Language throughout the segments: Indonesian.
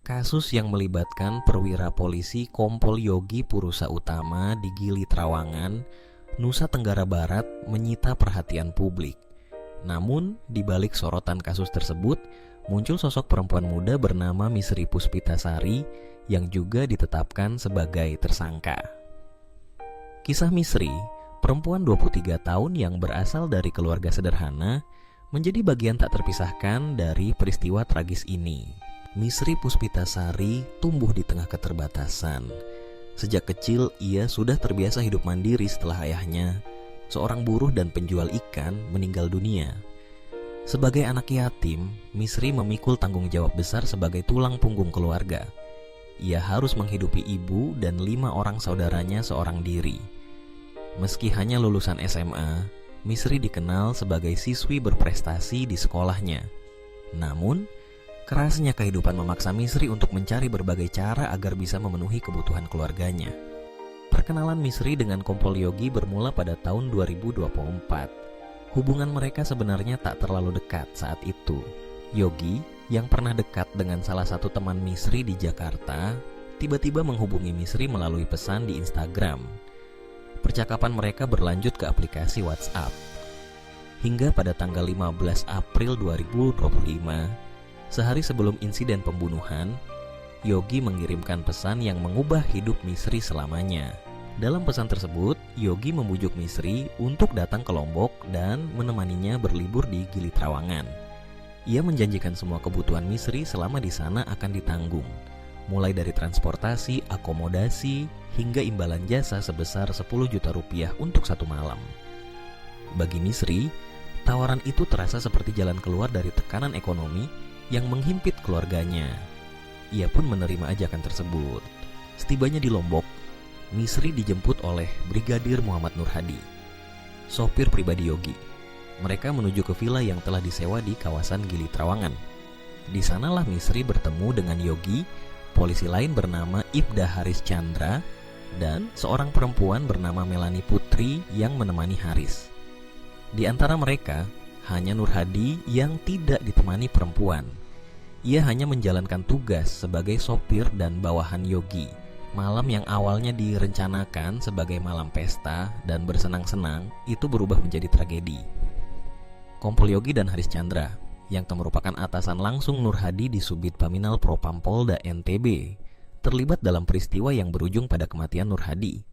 Kasus yang melibatkan perwira polisi Kompol Yogi Purusa Utama di Gili Trawangan, Nusa Tenggara Barat menyita perhatian publik. Namun, di balik sorotan kasus tersebut, muncul sosok perempuan muda bernama Misri Puspitasari yang juga ditetapkan sebagai tersangka. Kisah Misri, perempuan 23 tahun yang berasal dari keluarga sederhana, menjadi bagian tak terpisahkan dari peristiwa tragis ini. Misri Puspitasari tumbuh di tengah keterbatasan. Sejak kecil ia sudah terbiasa hidup mandiri setelah ayahnya, seorang buruh dan penjual ikan, meninggal dunia. Sebagai anak yatim, Misri memikul tanggung jawab besar sebagai tulang punggung keluarga. Ia harus menghidupi ibu dan 5 orang saudaranya seorang diri. Meski hanya lulusan SMA, Misri dikenal sebagai siswi berprestasi di sekolahnya. Namun, kerasnya kehidupan memaksa Misri untuk mencari berbagai cara agar bisa memenuhi kebutuhan keluarganya. Perkenalan Misri dengan Kompol Yogi bermula pada tahun 2024. Hubungan mereka sebenarnya tak terlalu dekat saat itu. Yogi, yang pernah dekat dengan salah satu teman Misri di Jakarta, tiba-tiba menghubungi Misri melalui pesan di Instagram. Percakapan mereka berlanjut ke aplikasi WhatsApp. Hingga pada tanggal 15 April 2025, sehari sebelum insiden pembunuhan, Yogi mengirimkan pesan yang mengubah hidup Misri selamanya. Dalam pesan tersebut, Yogi membujuk Misri untuk datang ke Lombok dan menemaninya berlibur di Gili Trawangan. Ia menjanjikan semua kebutuhan Misri selama di sana akan ditanggung, mulai dari transportasi, akomodasi, hingga imbalan jasa sebesar 10 juta rupiah untuk 1 malam. Bagi Misri, tawaran itu terasa seperti jalan keluar dari tekanan ekonomi yang menghimpit keluarganya. Ia pun menerima ajakan tersebut. Setibanya di Lombok, Misri dijemput oleh Brigadir Muhammad Nur Hadi, sopir pribadi Yogi. Mereka menuju ke villa yang telah disewa di kawasan Gili Trawangan. Di sanalah Misri bertemu dengan Yogi, polisi lain bernama Ibda Haris Chandra, dan seorang perempuan bernama Melani Putri yang menemani Haris. Di antara mereka, hanya Nur Hadi yang tidak ditemani perempuan. Ia hanya menjalankan tugas sebagai sopir dan bawahan Yogi. Malam yang awalnya direncanakan sebagai malam pesta dan bersenang-senang itu berubah menjadi tragedi. Kompol Yogi dan Haris Chandra, yang merupakan atasan langsung Nur Hadi di Subdit Paminal Propam Polda NTB, terlibat dalam peristiwa yang berujung pada kematian Nur Hadi.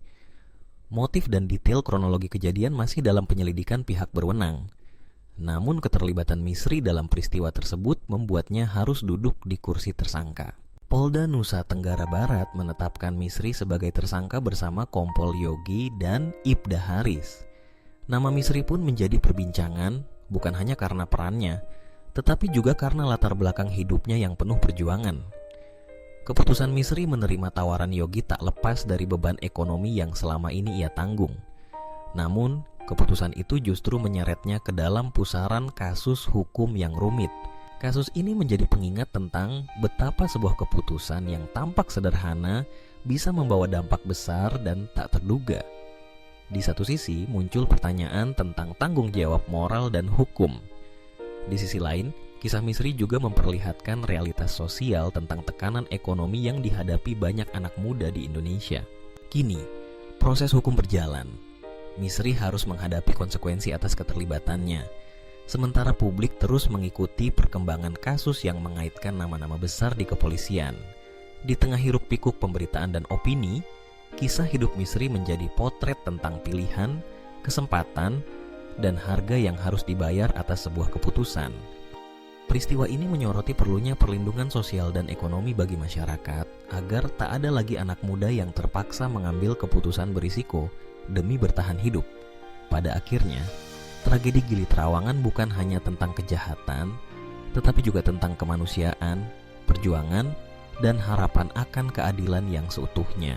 Motif dan detail kronologi kejadian masih dalam penyelidikan pihak berwenang. Namun keterlibatan Misri dalam peristiwa tersebut membuatnya harus duduk di kursi tersangka. Polda Nusa Tenggara Barat menetapkan Misri sebagai tersangka bersama Kompol Yogi dan Ibda Haris. Nama Misri pun menjadi perbincangan bukan hanya karena perannya, tetapi juga karena latar belakang hidupnya yang penuh perjuangan. Keputusan Misri menerima tawaran Yogi tak lepas dari beban ekonomi yang selama ini ia tanggung. Namun, keputusan itu justru menyeretnya ke dalam pusaran kasus hukum yang rumit. Kasus ini menjadi pengingat tentang betapa sebuah keputusan yang tampak sederhana bisa membawa dampak besar dan tak terduga. Di satu sisi muncul pertanyaan tentang tanggung jawab moral dan hukum. Di sisi lain, kisah Misri juga memperlihatkan realitas sosial tentang tekanan ekonomi yang dihadapi banyak anak muda di Indonesia. Kini, proses hukum berjalan. Misri harus menghadapi konsekuensi atas keterlibatannya. Sementara publik terus mengikuti perkembangan kasus yang mengaitkan nama-nama besar di kepolisian. Di tengah hiruk-pikuk pemberitaan dan opini, kisah hidup Misri menjadi potret tentang pilihan, kesempatan, dan harga yang harus dibayar atas sebuah keputusan. Peristiwa ini menyoroti perlunya perlindungan sosial dan ekonomi bagi masyarakat agar tak ada lagi anak muda yang terpaksa mengambil keputusan berisiko demi bertahan hidup. Pada akhirnya, tragedi Gili Trawangan bukan hanya tentang kejahatan, tetapi juga tentang kemanusiaan, perjuangan, dan harapan akan keadilan yang seutuhnya.